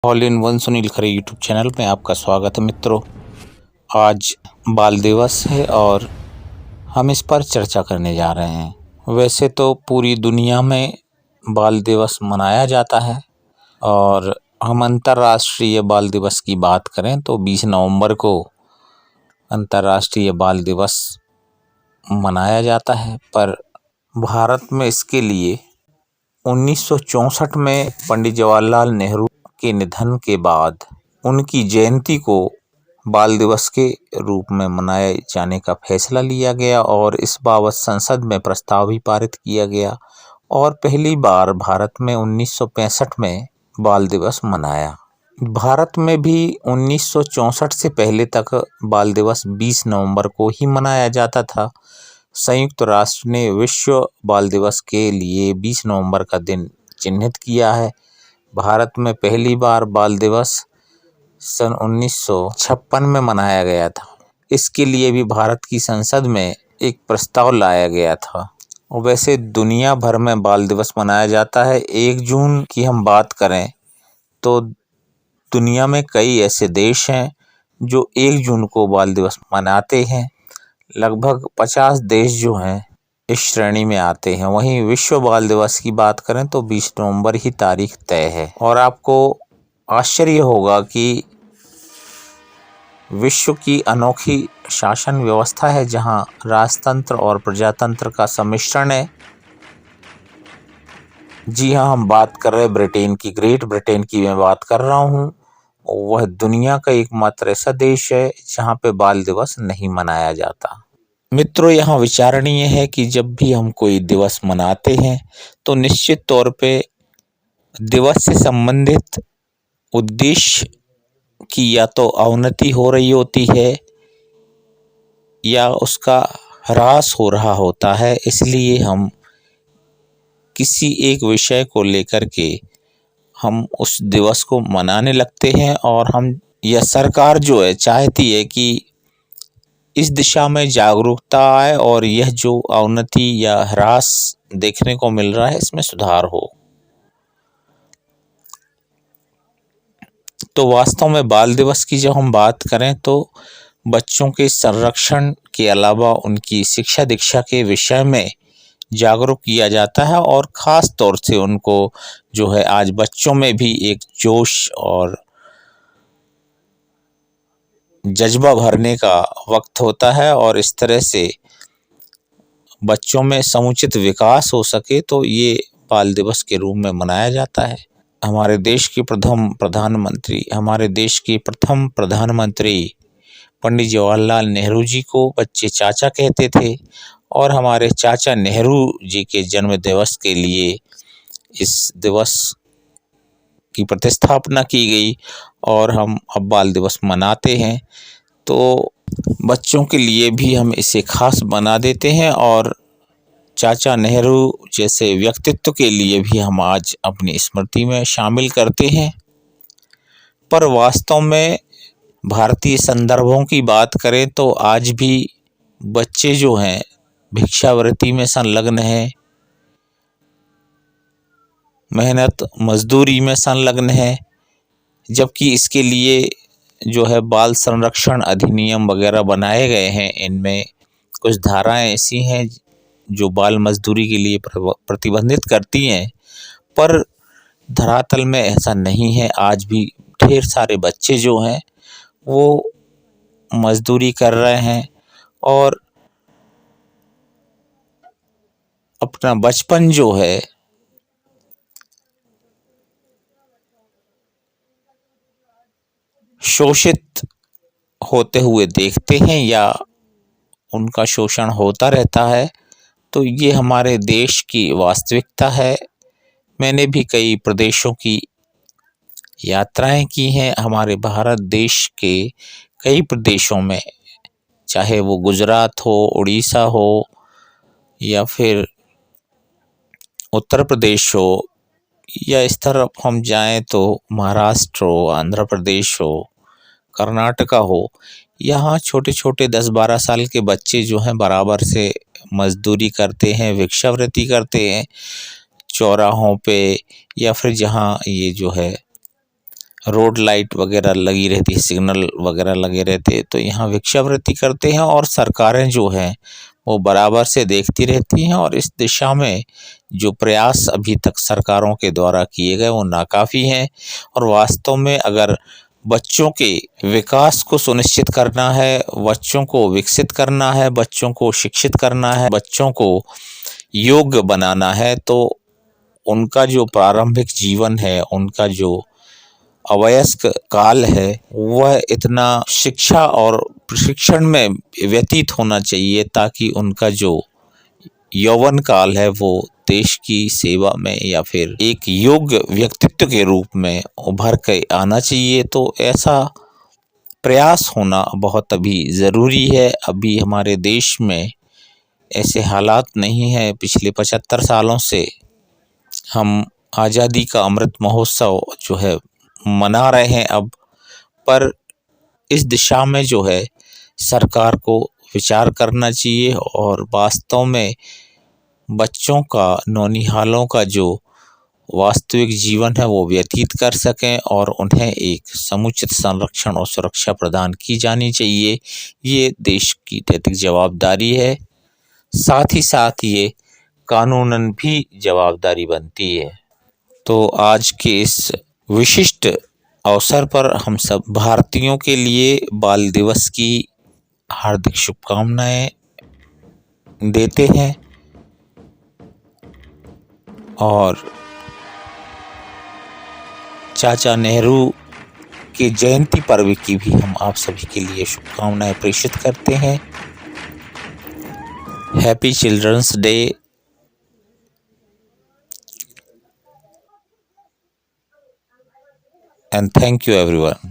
All in one Sunil Khare YouTube channel में आपका स्वागत है मित्रों। आज बाल दिवस है और हम इस पर चर्चा करने जा रहे हैं। वैसे तो पूरी दुनिया में बाल दिवस मनाया जाता है और हम अंतर्राष्ट्रीय बाल दिवस की बात करें तो 20 नवंबर को अंतर्राष्ट्रीय बाल दिवस मनाया जाता है। पर भारत में इसके लिए 1964 में पंडित जवाहरलाल नेहरू के निधन के बाद उनकी जयंती को बाल दिवस के रूप में मनाए जाने का फैसला लिया गया और इस बाबत संसद में प्रस्ताव भी पारित किया गया और पहली बार भारत में 1965 में बाल दिवस मनाया। भारत में भी 1964 से पहले तक बाल दिवस 20 नवंबर को ही मनाया जाता था। संयुक्त राष्ट्र ने विश्व बाल दिवस के लिए 20 नवंबर का दिन चिन्हित किया है। भारत में पहली बार बाल दिवस सन 1956 में मनाया गया था। इसके लिए भी भारत की संसद में एक प्रस्ताव लाया गया था। और वैसे दुनिया भर में बाल दिवस मनाया जाता है। 1 जून की हम बात करें तो दुनिया में कई ऐसे देश हैं जो 1 जून को बाल दिवस मनाते हैं। लगभग 50 देश जो हैं इस श्रेणी में आते हैं। वहीं विश्व बाल दिवस की बात करें तो 20 नवंबर ही तारीख तय है। और आपको आश्चर्य होगा कि विश्व की अनोखी शासन व्यवस्था है जहां राजतंत्र और प्रजातंत्र का सम्मिश्रण है। जी हाँ, हम बात कर रहे हैं ब्रिटेन की, ग्रेट ब्रिटेन की मैं बात कर रहा हूँ। वह दुनिया का एकमात्र ऐसा देश है जहाँ पे बाल दिवस नहीं मनाया जाता। मित्रों, यहाँ विचारणीय है कि जब भी हम कोई दिवस मनाते हैं तो निश्चित तौर पे दिवस से संबंधित उद्देश्य की या तो अवनति हो रही होती है या उसका ह्रास हो रहा होता है। इसलिए हम किसी एक विषय को लेकर के हम उस दिवस को मनाने लगते हैं और हम यह सरकार जो है चाहती है कि इस दिशा में जागरूकता आए और यह जो अवनति या ह्रास देखने को मिल रहा है इसमें सुधार हो। तो वास्तव में बाल दिवस की जब हम बात करें तो बच्चों के संरक्षण के अलावा उनकी शिक्षा दीक्षा के विषय में जागरूक किया जाता है और ख़ास तौर से उनको जो है आज बच्चों में भी एक जोश और जज्बा भरने का वक्त होता है और इस तरह से बच्चों में समुचित विकास हो सके तो ये बाल दिवस के रूप में मनाया जाता है। हमारे देश के प्रथम प्रधानमंत्री पंडित जवाहरलाल नेहरू जी को बच्चे चाचा कहते थे और हमारे चाचा नेहरू जी के जन्म दिवस के लिए इस दिवस की प्रतिस्थापना की गई और हम अब बाल दिवस मनाते हैं। तो बच्चों के लिए भी हम इसे खास बना देते हैं और चाचा नेहरू जैसे व्यक्तित्व के लिए भी हम आज अपनी स्मृति में शामिल करते हैं। पर वास्तव में भारतीय संदर्भों की बात करें तो आज भी बच्चे जो हैं भिक्षावृत्ति में संलग्न हैं, मेहनत मजदूरी में संलग्न है, जबकि इसके लिए जो है बाल संरक्षण अधिनियम वगैरह बनाए गए हैं। इनमें कुछ धाराएं ऐसी हैं जो बाल मजदूरी के लिए प्रतिबंधित करती हैं, पर धरातल में ऐसा नहीं है। आज भी ढेर सारे बच्चे जो हैं वो मजदूरी कर रहे हैं और अपना बचपन जो है शोषित होते हुए देखते हैं या उनका शोषण होता रहता है। तो ये हमारे देश की वास्तविकता है। मैंने भी कई प्रदेशों की यात्राएं की हैं। हमारे भारत देश के कई प्रदेशों में, चाहे वो गुजरात हो, उड़ीसा हो या फिर उत्तर प्रदेश हो या इस तरफ हम जाएं तो महाराष्ट्र हो, आंध्र प्रदेश हो, कर्नाटका हो, यहाँ छोटे छोटे 10-12 साल के बच्चे जो हैं बराबर से मजदूरी करते हैं, भिक्षावृत्ति करते हैं चौराहों पे या फिर जहाँ ये जो है रोड लाइट वगैरह लगी रहती है, सिग्नल वगैरह लगे रहते हैं, तो यहाँ भिक्षावृत्ति करते हैं और सरकारें जो हैं वो बराबर से देखती रहती हैं और इस दिशा में जो प्रयास अभी तक सरकारों के द्वारा किए गए वो नाकाफ़ी हैं। और वास्तव में अगर बच्चों के विकास को सुनिश्चित करना है, बच्चों को विकसित करना है, बच्चों को शिक्षित करना है, बच्चों को योग्य बनाना है, तो उनका जो प्रारंभिक जीवन है, उनका जो अवयस्क काल है, वह इतना शिक्षा और प्रशिक्षण में व्यतीत होना चाहिए ताकि उनका जो यौवन काल है वो देश की सेवा में या फिर एक योग्य व्यक्तित्व के रूप में उभर के आना चाहिए। तो ऐसा प्रयास होना बहुत अभी ज़रूरी है। अभी हमारे देश में ऐसे हालात नहीं हैं। पिछले 75 सालों से हम आज़ादी का अमृत महोत्सव जो है मना रहे हैं अब, पर इस दिशा में जो है सरकार को विचार करना चाहिए और वास्तव में बच्चों का, नौनिहालों का जो वास्तविक जीवन है वो व्यतीत कर सकें और उन्हें एक समुचित संरक्षण और सुरक्षा प्रदान की जानी चाहिए। ये देश की नैतिक जवाबदारी है, साथ ही साथ ये कानूनन भी जवाबदारी बनती है। तो आज के इस विशिष्ट अवसर पर हम सब भारतीयों के लिए बाल दिवस की हार्दिक शुभकामनाएं देते हैं और चाचा नेहरू के जयंती पर्व की भी हम आप सभी के लिए शुभकामनाएं प्रेषित करते हैं। Happy children's day and thank you everyone.